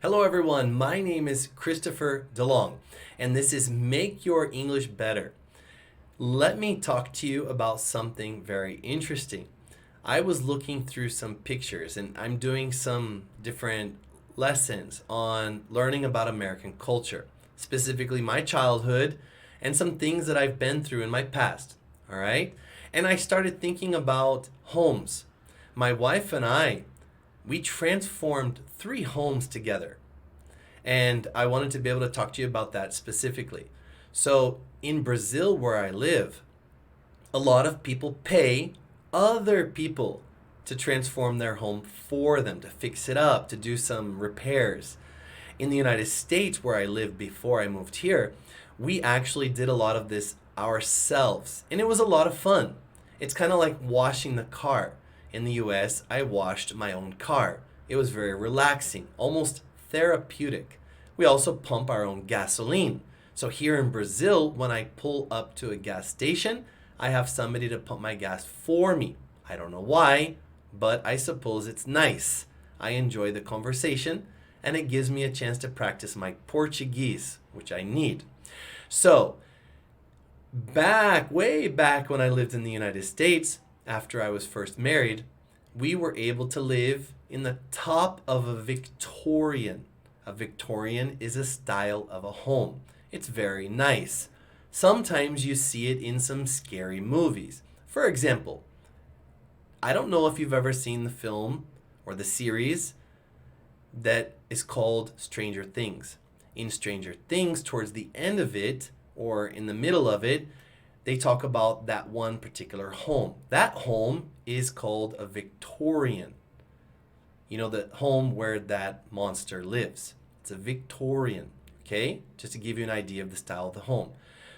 Hello everyone, my name is Christopher DeLong, and this is Make Your English Better. Let me talk to you about something very interesting. I was looking through some pictures and I'm doing some different lessons on learning about American culture, specifically my childhood and some things that I've been through in my past. All right? And I started thinking about homes. My wife and we transformed 3 homes together. And I wanted to be able to talk to you about that specifically. So, in Brazil, where I live, a lot of people pay other people to transform their home for them, to fix it up, to do some repairs. In the United States, where I lived before I moved here, we actually did a lot of this ourselves, and it was a lot of fun. It's kind of like washing the car. In the US, I washed my own car. It was very relaxing, almost therapeutic. We also pump our own gasoline. So here in Brazil, when I pull up to a gas station, I have somebody to pump my gas for me. I don't know why, but I suppose it's nice. I enjoy the conversation, and it gives me a chance to practice my Portuguese, which I need. So, way back when I lived in the United States, after I was first married, we were able to live in the top of a Victorian. A Victorian is a style of a home. It's very nice. Sometimes you see it in some scary movies. For example, I don't know if you've ever seen the film or the series that is called Stranger Things. In Stranger Things, towards the end of it, or in the middle of it, they talk about that one particular home. That home is called a Victorian. You know, the home where that monster lives. It's a Victorian, okay? Just to give you an idea of the style of the home.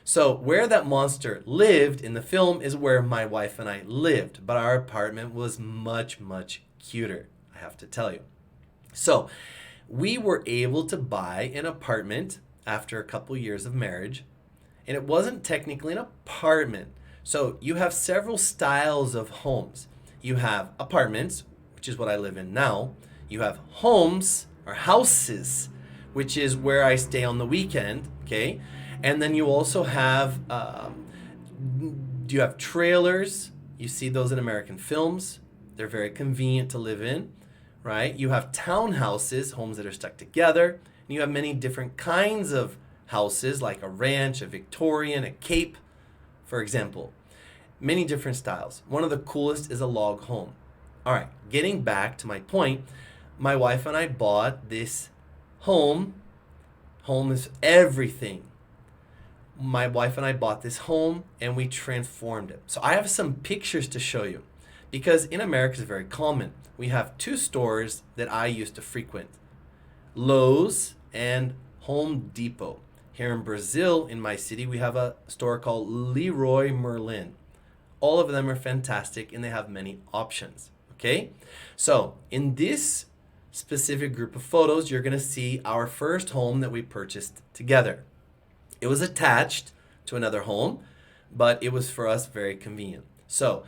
So where that monster lived in the film is where my wife and I lived, but our apartment was much, much cuter, I have to tell you. So we were able to buy an apartment after a couple years of marriage, and it wasn't technically an apartment. So you have several styles of homes. You have apartments, which is what I live in now. You have homes or houses, which is where I stay on the weekend, okay? And then you also have, you have trailers. You see those in American films. They're very convenient to live in, right? You have townhouses, homes that are stuck together. And you have many different kinds of houses, like a ranch, a Victorian, a Cape, for example. Many different styles. One of the coolest is a log home. All right, getting back to my point, my wife and I bought this home. Home is everything. My wife and I bought this home and we transformed it. So I have some pictures to show you because in America it's very common. We have 2 stores that I used to frequent, Lowe's and Home Depot. Here in Brazil, in my city, we have a store called Leroy Merlin. All of them are fantastic and they have many options, okay? So in this specific group of photos, you're gonna see our first home that we purchased together. It was attached to another home, but it was for us very convenient. So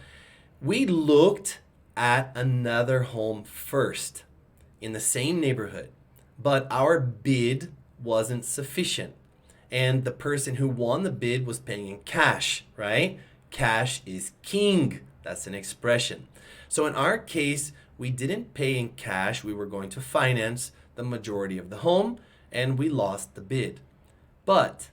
we looked at another home first in the same neighborhood, but our bid wasn't sufficient. And the person who won the bid was paying in cash, right? Cash is king. That's an expression. So in our case, we didn't pay in cash. We were going to finance the majority of the home, and we lost the bid. But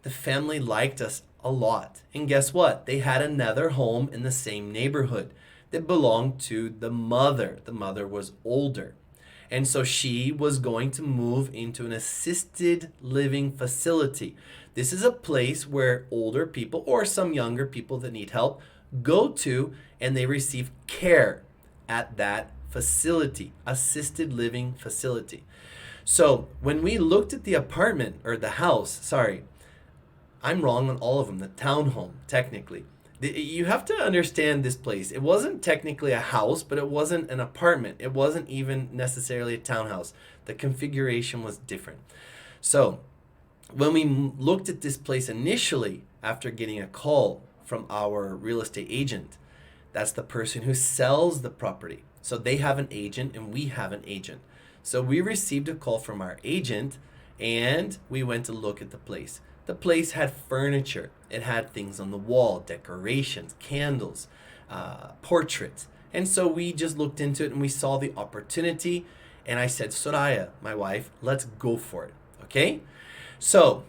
the family liked us a lot. And guess what? They had another home in the same neighborhood that belonged to the mother. The mother was older. And so she was going to move into an assisted living facility. This is a place where older people or some younger people that need help go to and they receive care at that facility, assisted living facility. So when we looked at the apartment or the house, sorry, I'm wrong on all of them, the townhome, technically. You have to understand this place. It wasn't technically a house, but it wasn't an apartment. It wasn't even necessarily a townhouse. The configuration was different. So when we looked at this place initially, after getting a call from our real estate agent, that's the person who sells the property. So they have an agent and we have an agent. So we received a call from our agent and we went to look at the place. The place had furniture. It had things on the wall, decorations, candles, portraits. And so we just looked into it and we saw the opportunity. And I said, Soraya, my wife, let's go for it. Okay? So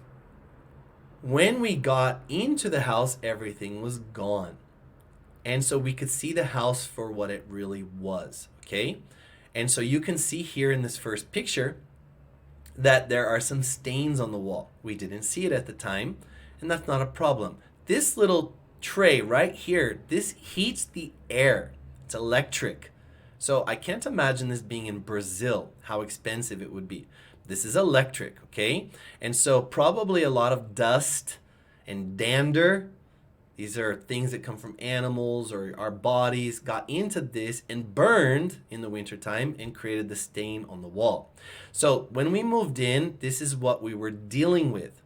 when we got into the house, everything was gone. And so we could see the house for what it really was. Okay? And so you can see here in this first picture that there are some stains on the wall. We didn't see it at the time, and that's not a problem. This little tray right here, this heats the air. It's electric. So I can't imagine this being in Brazil, how expensive it would be. This is electric, okay? And so probably a lot of dust and dander. These are things that come from animals or our bodies, got into this and burned in the wintertime and created the stain on the wall. So when we moved in, this is what we were dealing with.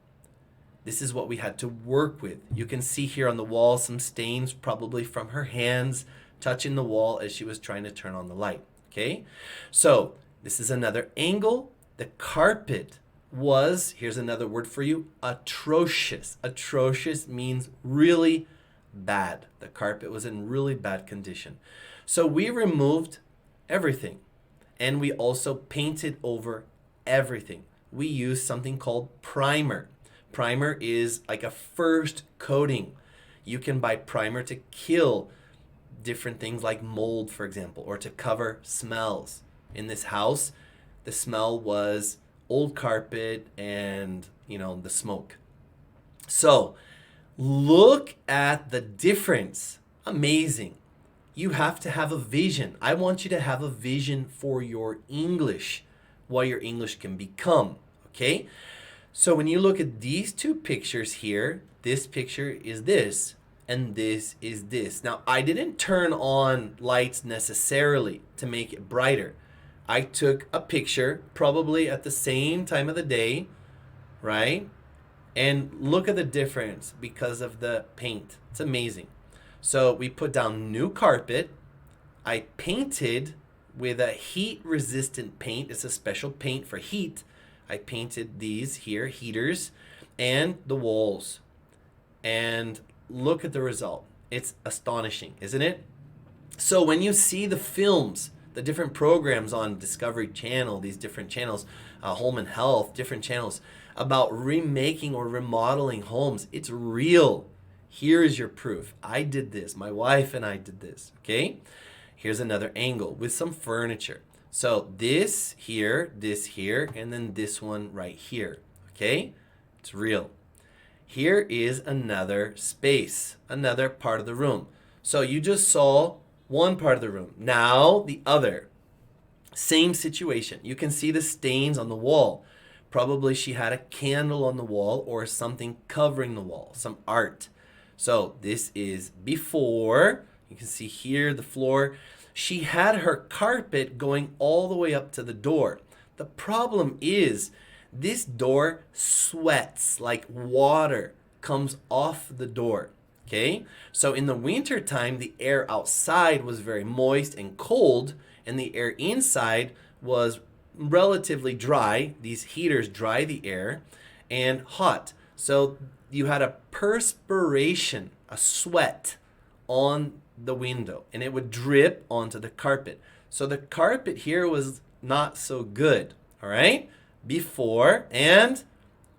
This is what we had to work with. You can see here on the wall some stains, probably from her hands touching the wall as she was trying to turn on the light. Okay, so this is another angle. The carpet was, here's another word for you, atrocious. Atrocious means really bad. The carpet was in really bad condition. So we removed everything and we also painted over everything. We used something called primer. Primer is like a first coating. You can buy primer to kill different things like mold, for example, or to cover smells. In this house, the smell was old carpet and, the smoke. So look at the difference. Amazing. You have to have a vision. I want you to have a vision for your English, what your English can become. Okay? So when you look at these two pictures here, this picture is this, and this is this. Now, I didn't turn on lights necessarily to make it brighter. I took a picture probably at the same time of the day, right? And look at the difference because of the paint. It's amazing. So we put down new carpet. I painted with a heat-resistant paint. It's a special paint for heat. I painted these here, heaters, and the walls. And look at the result. It's astonishing, isn't it? So when you see the films, the different programs on Discovery Channel, these different channels, Home and Health, different channels about remaking or remodeling homes, it's real. Here is your proof. I did this. My wife and I did this. Okay? Here's another angle with some furniture. So this here, and then this one right here. Okay? It's real. Here is another space, another part of the room. So you just saw one part of the room. Now the other. Same situation. You can see the stains on the wall. Probably she had a candle on the wall or something covering the wall, some art. So this is before. You can see here the floor. She had her carpet going all the way up to the door. The problem is this door sweats like water comes off the door. Okay, so in the winter time, the air outside was very moist and cold, and the air inside was relatively dry. These heaters dry the air and hot. So you had a perspiration, a sweat on the window, and it would drip onto the carpet. So the carpet here was not so good. All right, before and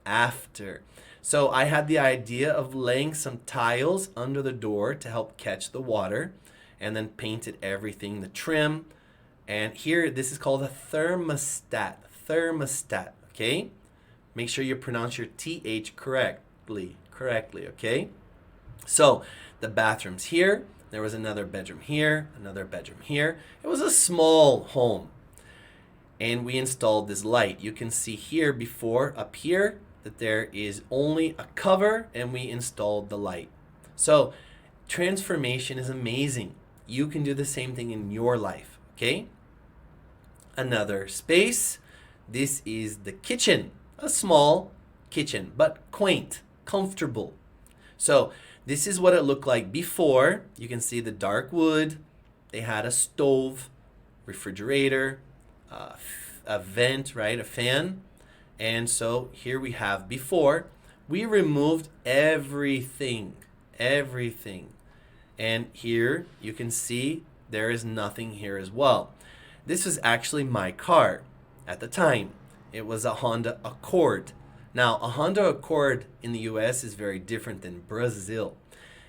after. So I had the idea of laying some tiles under the door to help catch the water, and then painted everything, the trim. And here, this is called a thermostat. Thermostat, okay? Make sure you pronounce your TH correctly, okay? So the bathroom's here. There was another bedroom here, another bedroom here. It was a small home. And we installed this light. You can see here before, up here, that there is only a cover, and we installed the light. So transformation is amazing. You can do the same thing in your life, okay? Another space. This is the kitchen. A small kitchen, but quaint, comfortable. So this is what it looked like before. You can see the dark wood. They had a stove, refrigerator, a vent, right? A fan. And so here we have before, we removed everything, everything. And here you can see there is nothing here as well. This was actually my car at the time. It was a Honda Accord. Now, a Honda Accord in the US is very different than Brazil.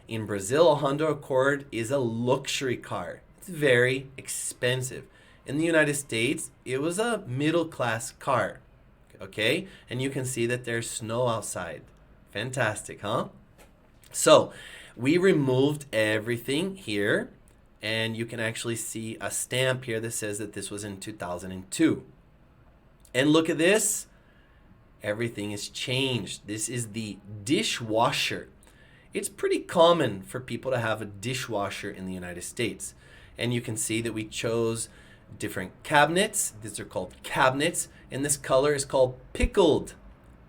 In Brazil, a Honda Accord is a luxury car. It's very expensive. In the United States, it was a middle class car. Okay? And you can see that there's snow outside. Fantastic, huh? So, we removed everything here, and you can actually see a stamp here that says that this was in 2002. And look at this. Everything is changed. This is the dishwasher. It's pretty common for people to have a dishwasher in the United States. And you can see that we chose different cabinets. These are called cabinets. And this color is called pickled.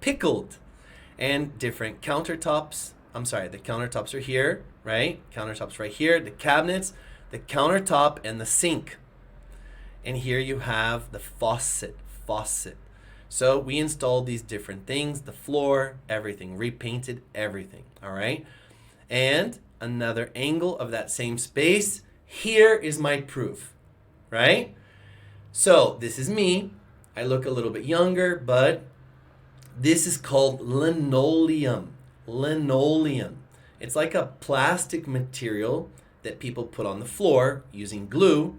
Pickled. And different countertops. I'm sorry, the countertops are here, right? Countertops right here. The cabinets, the countertop, and the sink. And here you have the faucet. So we installed these different things, the floor, everything, repainted everything, all right? And another angle of that same space. Here is my proof, right? So this is me. I look a little bit younger, but this is called linoleum. Linoleum. It's like a plastic material that people put on the floor using glue,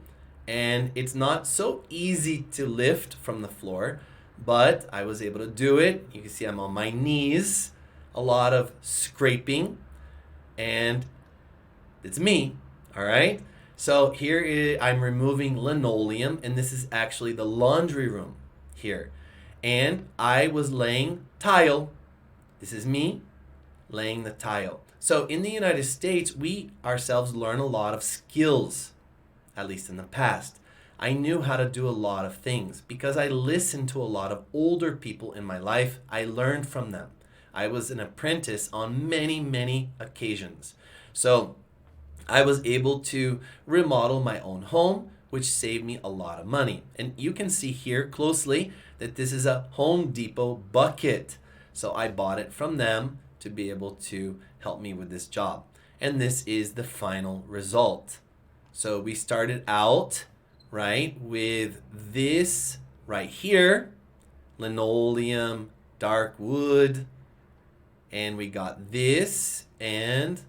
and it's not so easy to lift from the floor, but I was able to do it. You can see I'm on my knees, a lot of scraping, and it's me, all right? So here I'm removing linoleum, and this is actually the laundry room here. And I was laying tile. This is me laying the tile. So in the United States, we ourselves learn a lot of skills, at least in the past. I knew how to do a lot of things because I listened to a lot of older people in my life. I learned from them. I was an apprentice on many, many occasions. So I was able to remodel my own home, which saved me a lot of money. And you can see here closely that this is a Home Depot bucket. So I bought it from them to be able to help me with this job. And this is the final result. So we started out, right, with this right here, linoleum, dark wood, and we got this, and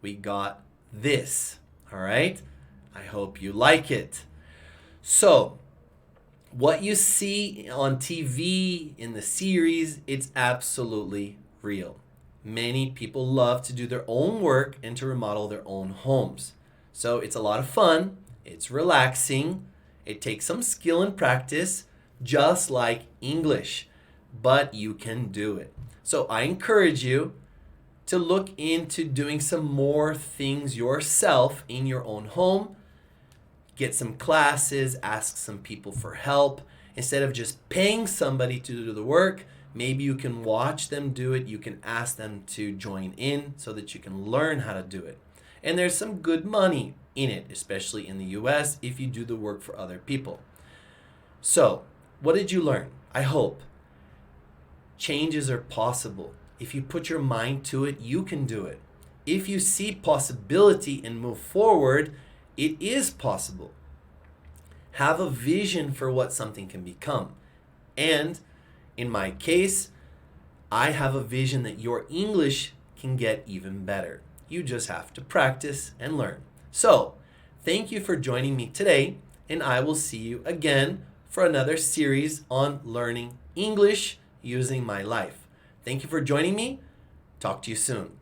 we got this, all right? I hope you like it. So, what you see on TV, in the series, it's absolutely real. Many people love to do their own work and to remodel their own homes. So it's a lot of fun, it's relaxing, it takes some skill and practice, just like English, but you can do it. So I encourage you to look into doing some more things yourself in your own home. Get some classes, ask some people for help. Instead of just paying somebody to do the work, maybe you can watch them do it. You can ask them to join in so that you can learn how to do it. And there's some good money in it, especially in the US, if you do the work for other people. So, what did you learn? I hope changes are possible. If you put your mind to it, you can do it. If you see possibility and move forward, it is possible. Have a vision for what something can become. And in my case, I have a vision that your English can get even better. You just have to practice and learn. So, thank you for joining me today, and I will see you again for another series on learning English using my life. Thank you for joining me. Talk to you soon.